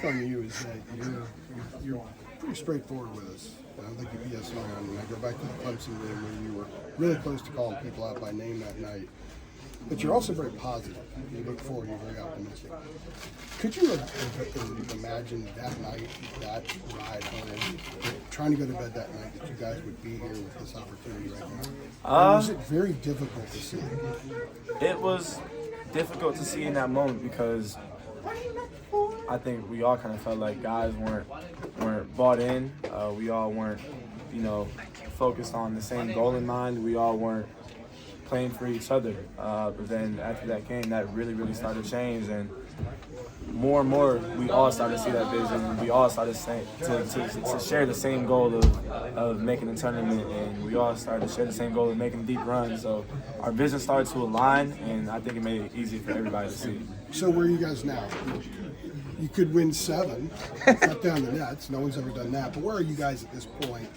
On you is that you're pretty straightforward with us. I don't think you BS around. When I go back to the Clemson game where you were really close to calling people out by name that night, but you're also very positive. You look forward. You're very optimistic. Could you imagine that night, that ride home, trying to go to bed that night, that you guys would be here with this opportunity right now? Was it very difficult to see? It was difficult to see in that moment because I think we all kind of felt like guys weren't bought in. We all weren't, focused on the same goal in mind. We all weren't playing for each other. But then after that game, that really started to change, and more and more, we all started to see that vision, and we all started to share the same goal of making the tournament, and we all started to share the same goal of making a deep run. So our vision started to align, and I think it made it easy for everybody to see. So where are you guys now? You could win 7, cut down the nets. No one's ever done that. But where are you guys at this point,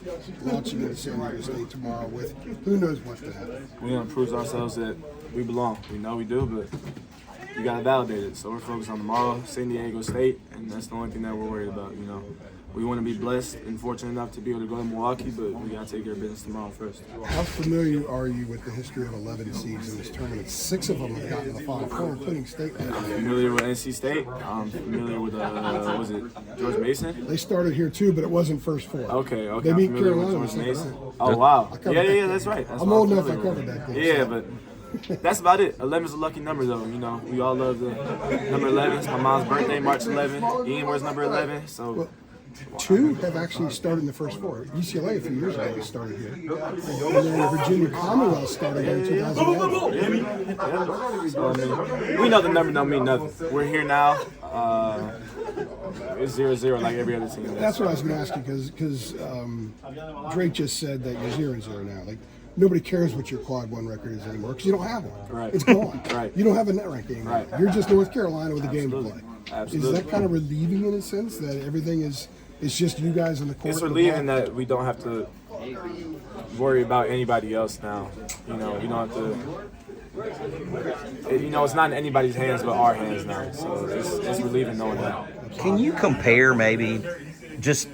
launching into San Diego State tomorrow with who knows what's going to happen? We're going to prove ourselves that we belong. We know we do, but you got to validate it. So we're focused on tomorrow, San Diego State, and that's the only thing that we're worried about. We want to be blessed and fortunate enough to be able to go to Milwaukee, but we got to take care of business tomorrow first. How familiar are you with the history of 11 seeds in this tournament? 6 of them have gotten to the Final Four, including State. I'm familiar with NC State. I'm familiar with, was it George Mason? They started here too, but it wasn't first 4. Okay. They beat I'm Carolina with George Mason. Right? Oh, wow. Yeah, that's right. I'm old enough I covered that game. Yeah, but that's about it. 11 is a lucky number, though. We all love the number 11. It's my mom's birthday, March 11. Ian wears number 11, so. Well, 2 have actually started in the first 4. UCLA a few years ago they started here. And then Virginia Commonwealth started in 2011. So, we know the number don't mean nothing. We're here now. It's 0-0 like every other team. That's what I was going to ask you because Drake just said that you're 0-0 now. Like, nobody cares what your quad 1 record is anymore because you don't have one. Right. It's gone. Right. You don't have a net rank anymore. Right. You're just North Carolina with a game to play. Absolutely. Is that kind of relieving in a sense that everything is just you guys on the court? It's relieving that we don't have to worry about anybody else now. We don't have to. It's not in anybody's hands but our hands now. So it's relieving knowing that. Can you compare maybe, just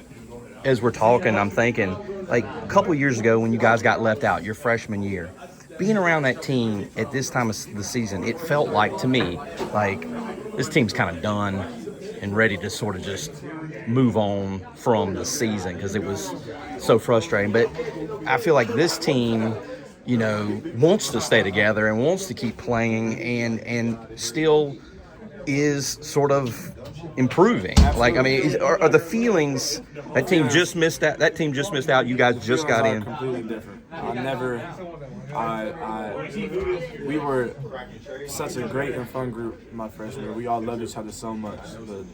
as we're talking, I'm thinking, like a couple of years ago when you guys got left out your freshman year, being around that team at this time of the season, it felt like to me, like this team's kind of done and ready to sort of just move on from the season because it was so frustrating. But I feel like this team, wants to stay together and wants to keep playing and still is sort of improving. Like, I mean, are the feelings that team just missed out? That team just missed out. You guys just got in. Completely different. We were such a great and fun group my freshman year. We all loved each other so much. But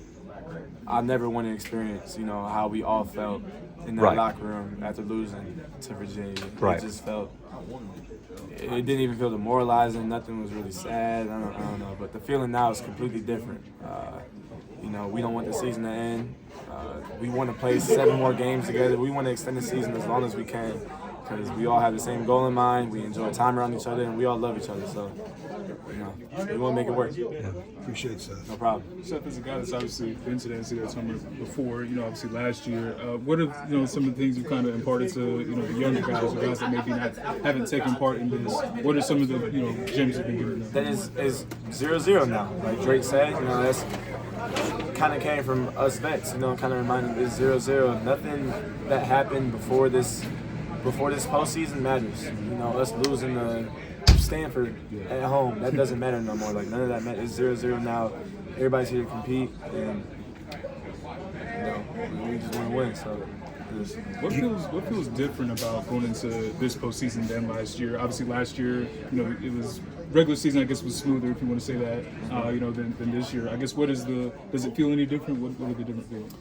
I never want to experience, how we all felt in that locker room after losing to Virginia. Right. It just felt. It didn't even feel demoralizing. Nothing was really sad. I don't know. But the feeling now is completely different. We don't want the season to end. We want to play 7 more games together. We want to extend the season as long as we can because we all have the same goal in mind. We enjoy time around each other, and we all love each other. So, we want to make it work. Yeah. Appreciate it, Seth. No problem. Seth, as a guy that's obviously been to the NCAA Tournament before, obviously last year, what are some of the things you've kind of imparted to the younger guys, or guys that maybe haven't taken part in this? What are some of the gems you've been giving them? That is 0-0 now. Like Drake said, that's kind of came from us vets. Kind of reminded me it's 0-0. Nothing that happened before this postseason matters. Us losing to Stanford at home, that doesn't matter no more. Like none of that matters. It's 0-0 now. Everybody's here to compete, and we just want to win. So. What feels different about going into this postseason than last year? Obviously, last year, it was regular season. I guess was smoother, if you want to say that, than this year. I guess does it feel any different? What are the different feelings?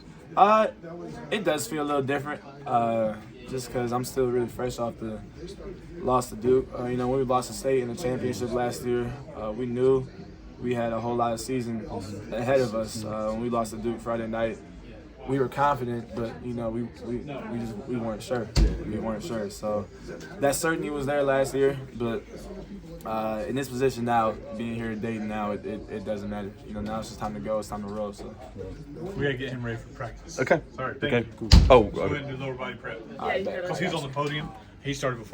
It does feel a little different. Just because I'm still really fresh off the loss to Duke. When we lost to State in the championship last year, we knew we had a whole lot of season ahead of us. When we lost to Duke Friday night, we were confident, but we weren't sure. We weren't sure. So that certainty was there last year, but in this position now, being here at Dayton now, it doesn't matter. Now it's just time to go. It's time to roll. So We gotta get him ready for practice. Okay. Sorry. Thank Okay. you. Oh, Go ahead and do lower body prep. I bet. Because he's on the podium. He started before.